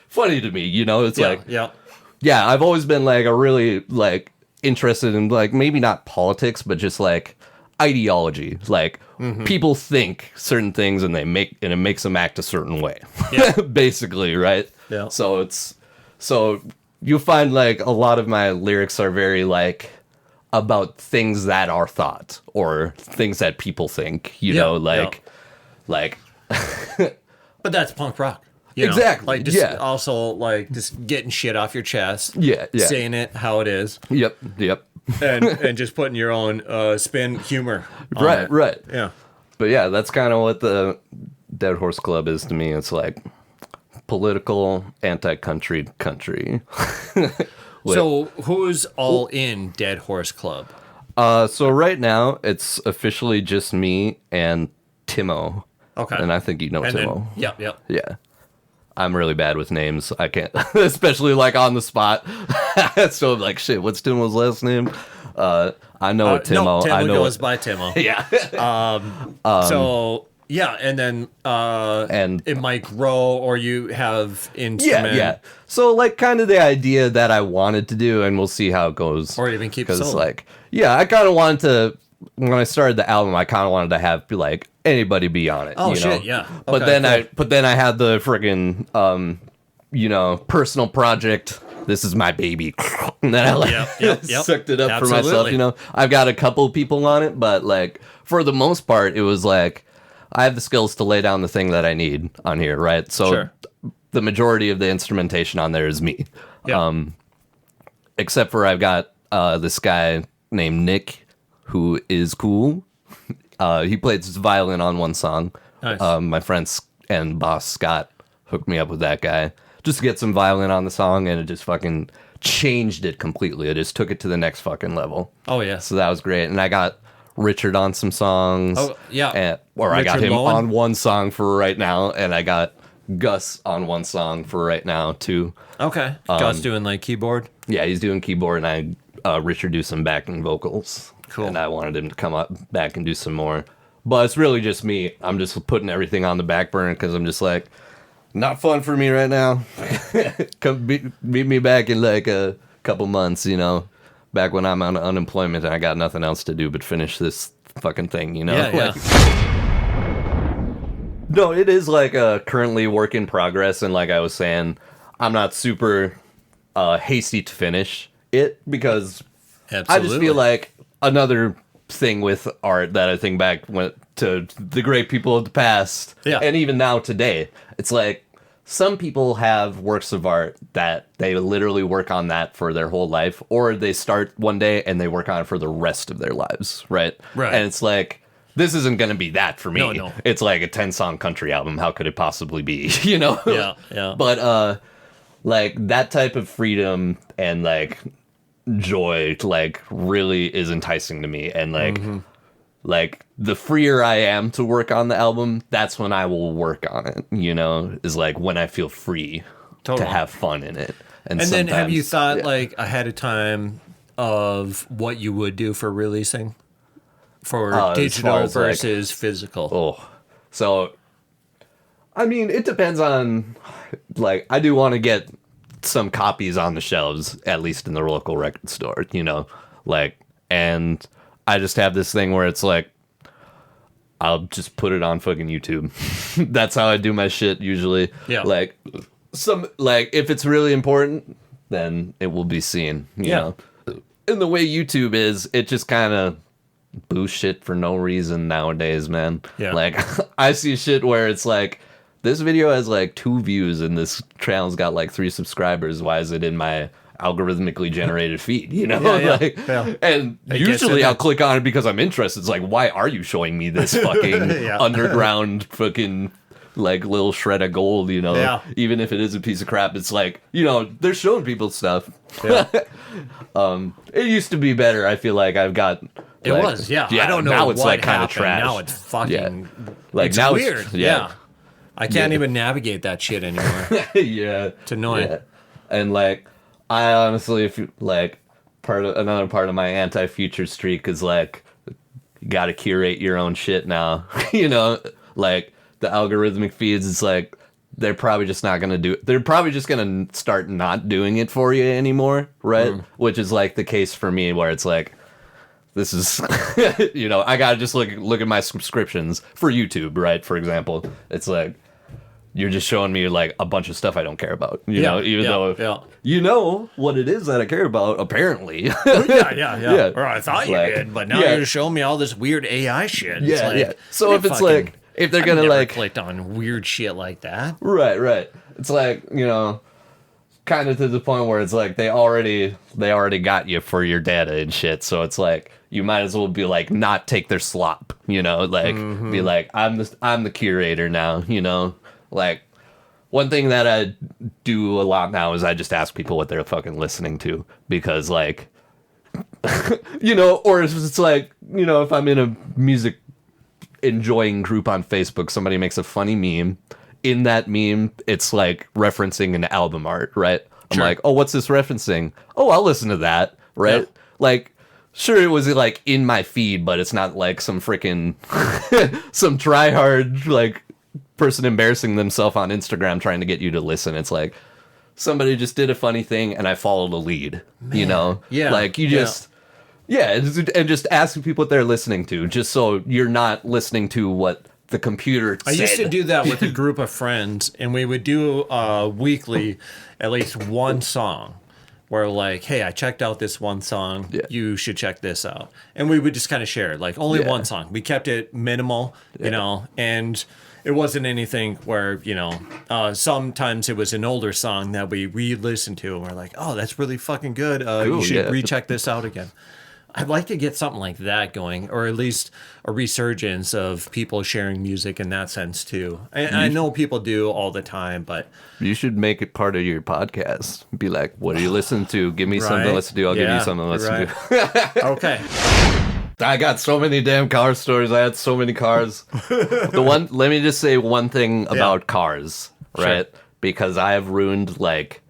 funny to me, you know? It's I've always been like a really like interested in like, maybe not politics, but just like ideology. Like, people think certain things and it makes them act a certain way, basically, right? Yeah. So you'll find like a lot of my lyrics are very like about things that are thought or things that people think, you know, like. But that's punk rock. Exactly. Like, just also like just getting shit off your chest. Saying it how it is. Yep. and just putting your own spin humor on it. Right. Yeah. But yeah, that's kind of what the Dead Horse Club is to me. It's like political, anti-country country. So who's all in Dead Horse Club? So right now it's officially just me and Timo. Okay. And I think you know Timo. Yeah. I'm really bad with names. I can't, especially like on the spot. So I'm like, shit, what's Timo's last name? I know Timo. No, Timo I know goes by Timo. Yeah. So yeah, and then and it might grow, or you have instrument. Yeah. So like kind of the idea that I wanted to do, and we'll see how it goes. Or even keep it solo. Like, I kind of wanted to. When I started the album, I kind of wanted to have like anybody be on it. Oh, you shit, know? yeah. But Okay, then I had the friggin' personal project. This is my baby. And then I like sucked it up for myself. You know, I've got a couple people on it, but like for the most part, it was like I have the skills to lay down the thing that I need on here, right? So the majority of the instrumentation on there is me. Yeah. Except for I've got this guy named Nick, who is cool. He plays violin on one song. Nice. My friend and boss Scott hooked me up with that guy just to get some violin on the song, and it just fucking changed it completely. It just took it to the next fucking level. Oh yeah. So that was great, and I got Richard on some songs. Oh yeah. I got him Lowen? on one song for right now, and I got Gus on one song for right now too. Okay. Gus doing like keyboard. Yeah, he's doing keyboard, and Richard do some backing vocals. Cool. And I wanted him to come up back and do some more. But it's really just me. I'm just putting everything on the back burner because I'm just like, not fun for me right now. Come meet me back in like a couple months, you know, back when I'm on unemployment and I got nothing else to do but finish this fucking thing, you know? Yeah, No, it is like a currently work in progress, and like I was saying, I'm not super hasty to finish it because Absolutely. I just feel like another thing with art that I think back to the great people of the past, and even now today, it's like some people have works of art that they literally work on that for their whole life, or they start one day and they work on it for the rest of their lives, right? Right. And it's like, this isn't going to be that for me. No. It's like a 10-song country album. How could it possibly be, you know? Yeah. But, like, that type of freedom and, like, joy, like, really is enticing to me. And, like, like, the freer I am to work on the album, that's when I will work on it, you know? Is, like, when I feel free to have fun in it. And then have you thought, like, ahead of time of what you would do for releasing? For digital versus like, physical. Oh, so, I mean, it depends on, like, I do want to get some copies on the shelves, at least in the local record store, you know, like, and I just have this thing where it's like, I'll just put it on fucking YouTube. That's how I do my shit usually. Yeah. Like, if it's really important, then it will be seen, you know. And the way YouTube is, it just kind of boost shit for no reason nowadays, man. Yeah. Like, I see shit where it's like, this video has like 2 views and this channel's got like 3 subscribers. Why is it in my algorithmically generated feed, you know? And usually I'll click on it because I'm interested. It's like, why are you showing me this fucking underground fucking like little shred of gold, you know? Even if it is a piece of crap, it's like, you know, they're showing people stuff. It used to be better. I feel like I've got it like, was, I don't know now it's what like kind of happened. trash. Now it's fucking like it's now weird. It's, I can't even navigate that shit anymore. It's annoying. And like, I honestly, if you like, another part of my anti-future streak is like, you got to curate your own shit now. You know, like the algorithmic feeds. It's like they're probably just not gonna do. They're probably just gonna start not doing it for you anymore, right? Which is like the case for me, where it's like, this is, you know, I gotta just look at my subscriptions for YouTube, right? For example, it's like, you're just showing me like a bunch of stuff I don't care about, you know, even though you know what it is that I care about, apparently. Yeah. Or I thought you did, but now you're showing me all this weird AI shit. So if it's like, if they're gonna like clicked on weird shit like that, right, it's like, you know, kind of to the point where it's like they already got you for your data and shit. So it's like you might as well be like not take their slop, you know, like be like I'm the curator now, you know. Like, one thing that I do a lot now is I just ask people what they're fucking listening to, because, like, you know, or if it's like, you know, if I'm in a music enjoying group on Facebook, somebody makes a funny meme. In that meme, it's like referencing an album art, right? I'm like, oh, what's this referencing? Oh, I'll listen to that, right? Like, sure, it was like in my feed, but it's not like some freaking some try-hard, like, person embarrassing themselves on Instagram trying to get you to listen. It's like somebody just did a funny thing and I followed a lead, you know? Like you just, and just asking people what they're listening to, just so you're not listening to what the computer said. I used to do that with a group of friends, and we would do weekly at least one song where like, hey, I checked out this one song, you should check this out. And we would just kind of share, like, only one song. We kept it minimal, you know, and it wasn't anything where, you know, sometimes it was an older song that we re-listened to and we're like, oh, that's really fucking good. You should recheck this out again. I'd like to get something like that going, or at least a resurgence of people sharing music in that sense too. I know people do all the time, but you should make it part of your podcast. Be like, what are you listening to? Give me something to listen to. I'll give you something to listen to. Okay. I got so many damn car stories. I had so many cars. Let me just say one thing about cars, right? Sure. Because I have ruined, like,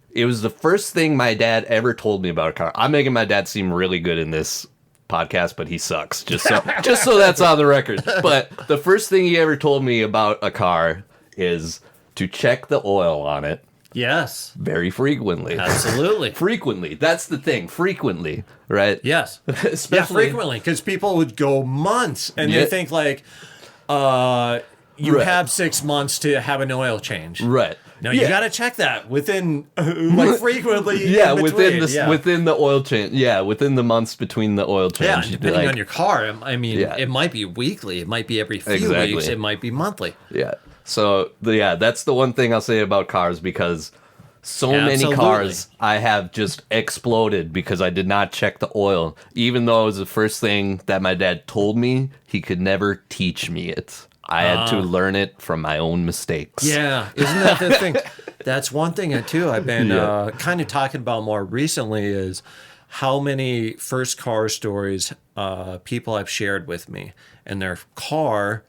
it was the first thing my dad ever told me about a car. I'm making my dad seem really good in this podcast, but he sucks. Just so that's on the record. But the first thing he ever told me about a car is to check the oil on it Yes. very frequently. Absolutely. Frequently. That's the thing. Frequently, right? Yes. Especially Yeah, frequently, because people would go months and Yeah. they think like, you Right. have 6 months to have an oil change. Right. No, you got to check that within, like, frequently. Yeah, in within between. the within the oil change. Yeah, within the months between the oil Yeah, change. and you'd be depending like, on your car, I mean, Yeah. it might be weekly, it might be every few Exactly. weeks, it might be monthly. Yeah. So that's the one thing I'll say about cars, because so many Absolutely. cars I have just exploded because I did not check the oil, even though it was the first thing that my dad told me. He could never teach me it. I had to learn it from my own mistakes. Yeah, isn't that the thing? That's one thing too I've been Yeah. kind of talking about more recently is how many first car stories people have shared with me, and their car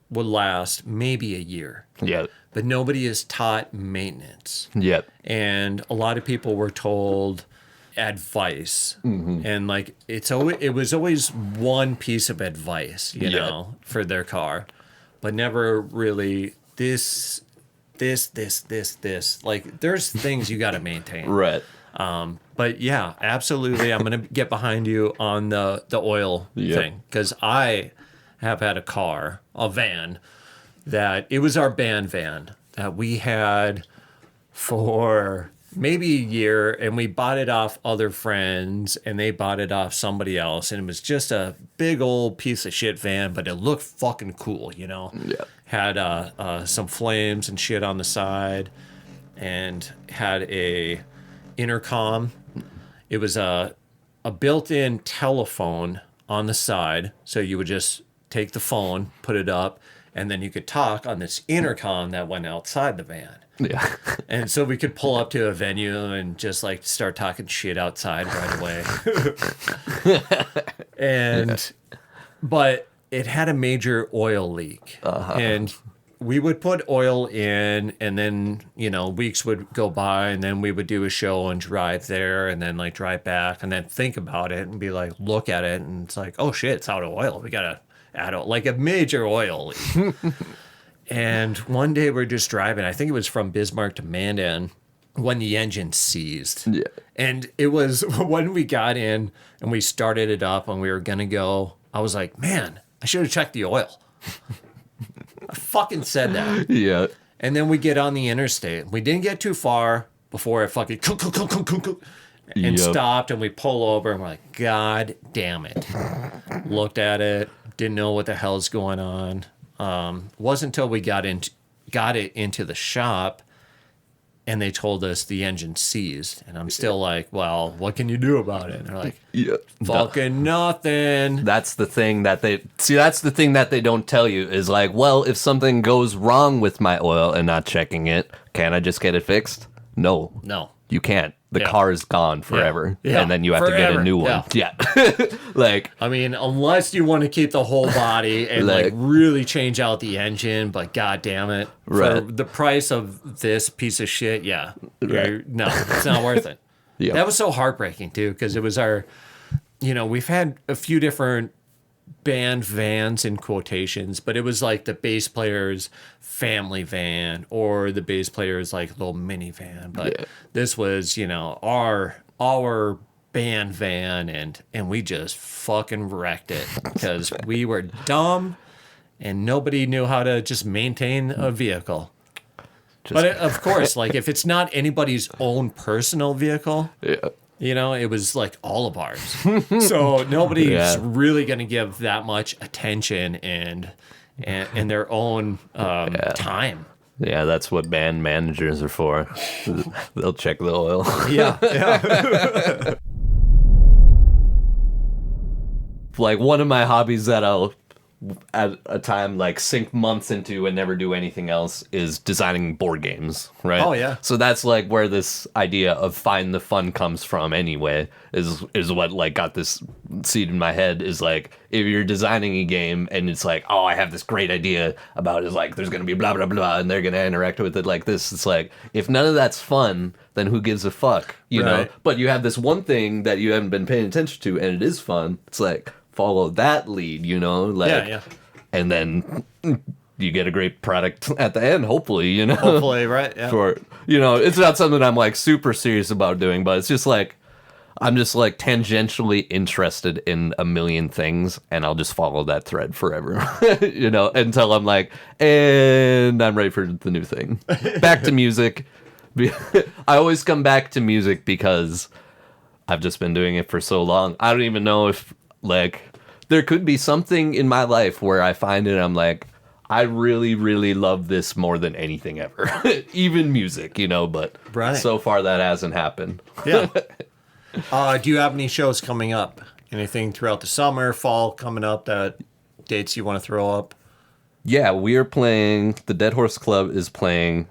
would last maybe a year, Yeah. but nobody is taught maintenance. Yep. And a lot of people were told advice, and like it was always one piece of advice, you Yeah. know, for their car, but never really this. Like, there's things you got to maintain. Right. But yeah, absolutely, I'm gonna get behind you on the oil Yeah. thing, because I have had a van that it was our band van that we had for maybe a year, and we bought it off other friends, and they bought it off somebody else, and it was just a big old piece of shit van, but it looked fucking cool, you know. Yeah. Had some flames and shit on the side, and had a intercom. It was a built-in telephone on the side, so you would just take the phone, put it up, and then you could talk on this intercom that went outside the van. Yeah. And so we could pull up to a venue and just like start talking shit outside right away. But it had a major oil leak. And we would put oil in, and then, you know, weeks would go by, and then we would do a show and drive there, and then like drive back, and then think about it and be like, look at it, and it's like, oh shit, it's out of oil. We gotta add like a major oil leak. And one day we're just driving. I think it was from Bismarck to Mandan when the engine seized. Yeah. And it was when we got in and we started it up and we were going to go. I was like, man, I should have checked the oil. I fucking said that. Yeah. And then we get on the interstate. We didn't get too far before it fucking and Yep. stopped, and we pull over and we're like, God damn it. Looked at it, didn't know what the hell's going on. Wasn't until we got it into the shop and they told us the engine seized. And I'm still like, well, what can you do about it? And they're like, Yeah. fucking nothing. That's the thing that they don't tell you is like, well, if something goes wrong with my oil and not checking it, can I just get it fixed? No. No. You can't. The Yeah. car is gone forever. Yeah. And then you have to get a Forever. new one. Yeah. Like, I mean, unless you want to keep the whole body and like really change out the engine, but god damn it. For Right. the price of this piece of shit, yeah. Right. No, it's not worth it. Yeah. That was so heartbreaking too, because it was we've had a few different band vans in quotations, but it was like the bass player's family van or the bass player's like little minivan. But Yeah. this was, our band van, and we just fucking wrecked it because we were dumb and nobody knew how to just maintain a vehicle. But of course, like if it's not anybody's own personal vehicle, yeah. it was like all of ours. So nobody's Yeah. really going to give that much attention and their own time. Yeah, that's what band managers are for. They'll check the oil. Yeah. Like one of my hobbies that I'll at a time like sink months into and never do anything else is designing board games, right? Oh, yeah. So that's like where this idea of find the fun comes from anyway, is what like got this seed in my head, is like if you're designing a game and it's like, oh, I have this great idea about it, like there's gonna be blah blah blah and they're gonna interact with it like this. It's like if none of that's fun, then who gives a fuck? You know? Right. But you have this one thing that you haven't been paying attention to and it is fun. It's like follow that lead, like Yeah. and then you get a great product at the end, hopefully, you know. Hopefully, right? Yeah. For, you know, it's not something I'm like super serious about doing, but it's just like I'm just like tangentially interested in a million things, and I'll just follow that thread forever, you know, until I'm like, and I'm ready for the new thing. Back to music. I always come back to music because I've just been doing it for so long. I don't even know if like there could be something in my life where I find it, I'm like, I really, really love this more than anything ever. Even music, you know, but Right. so far that hasn't happened. Yeah. Do you have any shows coming up? Anything throughout the summer, fall coming up, that dates you want to throw up? Yeah, we are playing, the Dead Horse Club is playing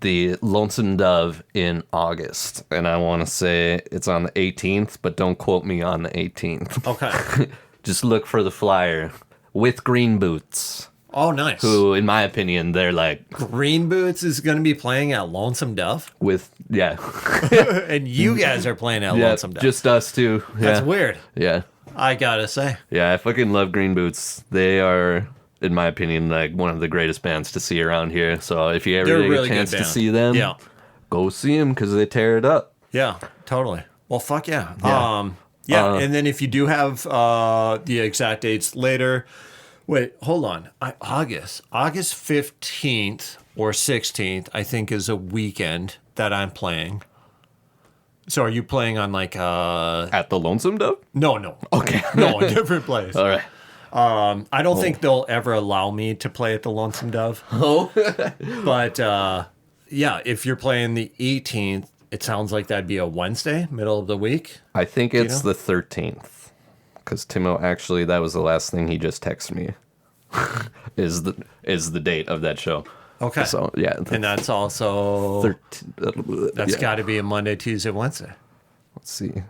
the Lonesome Dove in August. And I want to say it's on the 18th, but don't quote me on the 18th. Okay. Just look for the flyer with Green Boots, Oh, nice. who, in my opinion, they're like Green Boots is going to be playing at Lonesome Dove, with, yeah. and you guys are playing at Yeah, Lonesome Dove. just us two. Yeah. That's weird. Yeah. I gotta say. Yeah, I fucking love Green Boots. They are, in my opinion, like one of the greatest bands to see around here. So if you ever They're a get really a good chance to band. see them, Yeah. go see them because they tear it up. Yeah, totally. Well, fuck yeah. Yeah. And then if you do have the exact dates later, wait, hold on. August 15th or 16th, I think, is a weekend that I'm playing. So are you playing on like At the Lonesome Dove? No. Okay. No, a different place. All right. I don't think they'll ever allow me to play at the Lonesome Dove. Oh. But yeah, if you're playing the 18th, it sounds like that'd be a Wednesday, middle of the week. I think it's know? the 13th. Because Timo, actually, that was the last thing he just texted me. is the date of that show. Okay. So, yeah. And that's also 13. that's Yeah. got to be a Monday, Tuesday, Wednesday. Let's see.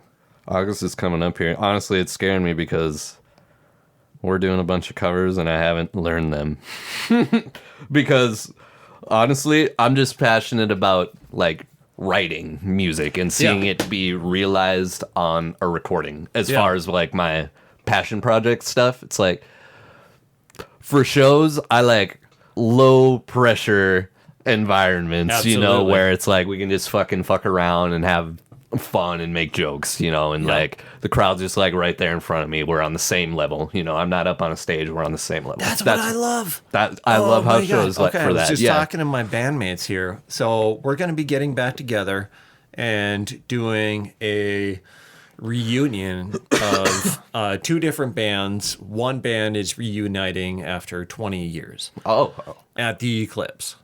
August is coming up here. Honestly, it's scaring me because we're doing a bunch of covers and I haven't learned them. Because honestly, I'm just passionate about like writing music and seeing Yeah. it be realized on a recording. As Yeah. far as like my passion project stuff, it's like for shows, I like low pressure environments, you know, Absolutely. where it's like we can just fucking fuck around and have fun and make jokes, you know, and Yeah. like the crowd's just like right there in front of me. We're on the same level, you know. I'm not up on a stage. We're on the same level. That's what I love. I Oh love how my shows God. like Okay, for I was that. just Yeah, talking to my bandmates here. So we're going to be getting back together and doing a reunion of two different bands. One band is reuniting after 20 years oh, at the Eclipse.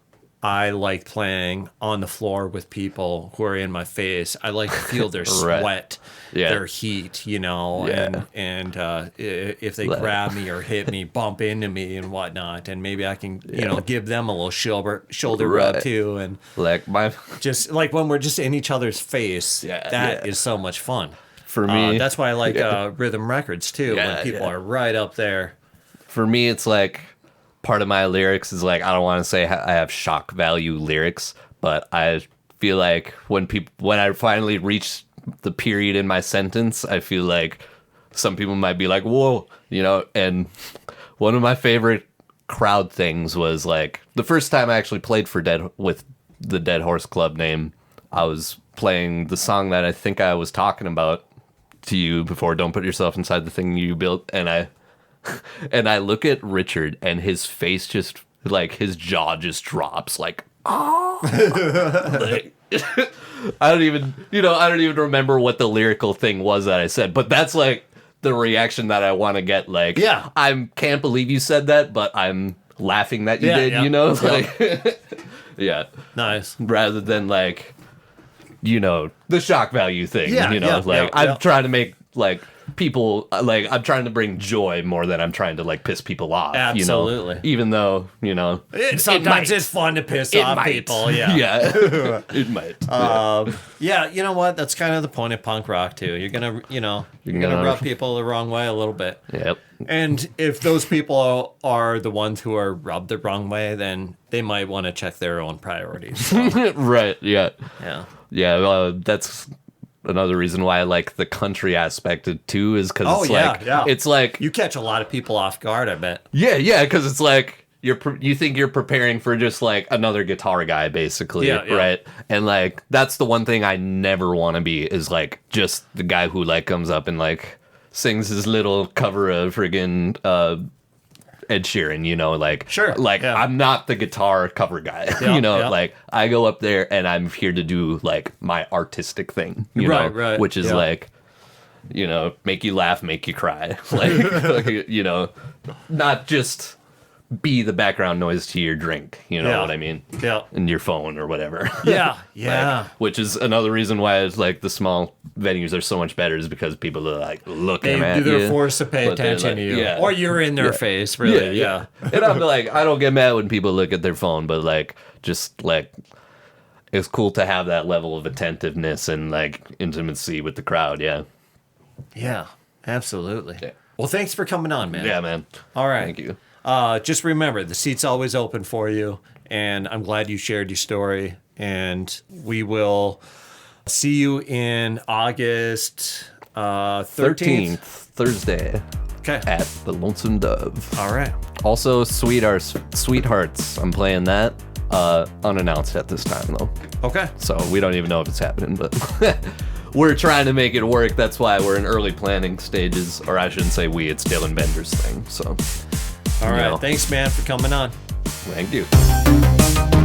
I like playing on the floor with people who are in my face. I like to feel their Right. sweat, Yeah. their heat, you know, Yeah. and if they grab me or hit me, bump into me and whatnot, and maybe I can, you know, give them a little shoulder rub Right. too, and like my just like when we're just in each other's face, Yeah, that is yeah. so much fun. for me. That's why I like rhythm records too, Yeah, when people yeah. are right up there. For me, it's like part of my lyrics is like I don't want to say I have shock value lyrics, but I feel like when I finally reach the period in my sentence, I feel like some people might be like, "Whoa," you know. And one of my favorite crowd things was like the first time I actually played with the Dead Horse Club name. I was playing the song that I think I was talking about to you before. Don't put yourself inside the thing you built, and I look at Richard and his face just like his jaw just drops like like, I don't even remember what the lyrical thing was that I said, but that's like the reaction that I want to get. Like, Yeah. I can't believe you said that, but I'm laughing that you Yeah, did, yeah. you know? Like, yeah. Nice. Rather than like, you know, the shock value thing, Yeah, you know, yeah, like yeah, I'm yeah. trying to make like people like I'm trying to bring joy more than I'm trying to like piss people off. Absolutely. You know? Even though, you know, Sometimes might. it's fun to piss It off might. people. Yeah. Yeah. It might. Yeah, you know what? That's kind of the point of punk rock too. You're gonna, you're gonna rub people the wrong way a little bit. Yep. And if those people are the ones who are rubbed the wrong way, then they might want to check their own priorities. So, Right. Yeah. yeah. Yeah. That's another reason why I like the country aspect of too is because Oh, it's yeah, like yeah. it's like You catch a lot of people off guard, I bet. yeah, because it's like you think you're preparing for just like another guitar guy, basically, Yeah, yeah. right? And like that's the one thing I never want to be is like just the guy who like comes up and like sings his little cover of friggin' Ed Sheeran, you know, like Sure, like yeah. I'm not the guitar cover guy, Yeah, you know, yeah. like I go up there and I'm here to do like my artistic thing, you Right, know, right, which is yeah. like, you know, make you laugh, make you cry, like you know, not just be the background noise to your drink, you know Yeah. what I mean? Yeah. And your phone or whatever. Yeah. Yeah. Like, which is another reason why it's like the small venues are so much better is because people are like looking They, at they're you. forced to pay but they're attention like- to you. yeah. Or you're in their face, really. Yeah. And I'm like, I don't get mad when people look at their phone, but like, just like, it's cool to have that level of attentiveness and like intimacy with the crowd. Yeah. Yeah. Absolutely. Yeah. Well, thanks for coming on, man. Yeah, man. All right. Thank you. Just remember, the seat's always open for you, and I'm glad you shared your story. And we will see you in August 13th. Thursday Okay. at the Lonesome Dove. All right. Also, Sweethearts. I'm playing that unannounced at this time though. Okay. So we don't even know if it's happening, but we're trying to make it work. That's why we're in early planning stages, or I shouldn't say we, it's Dylan Bender's thing. So, All right. know. Thanks, man, for coming on. thank you.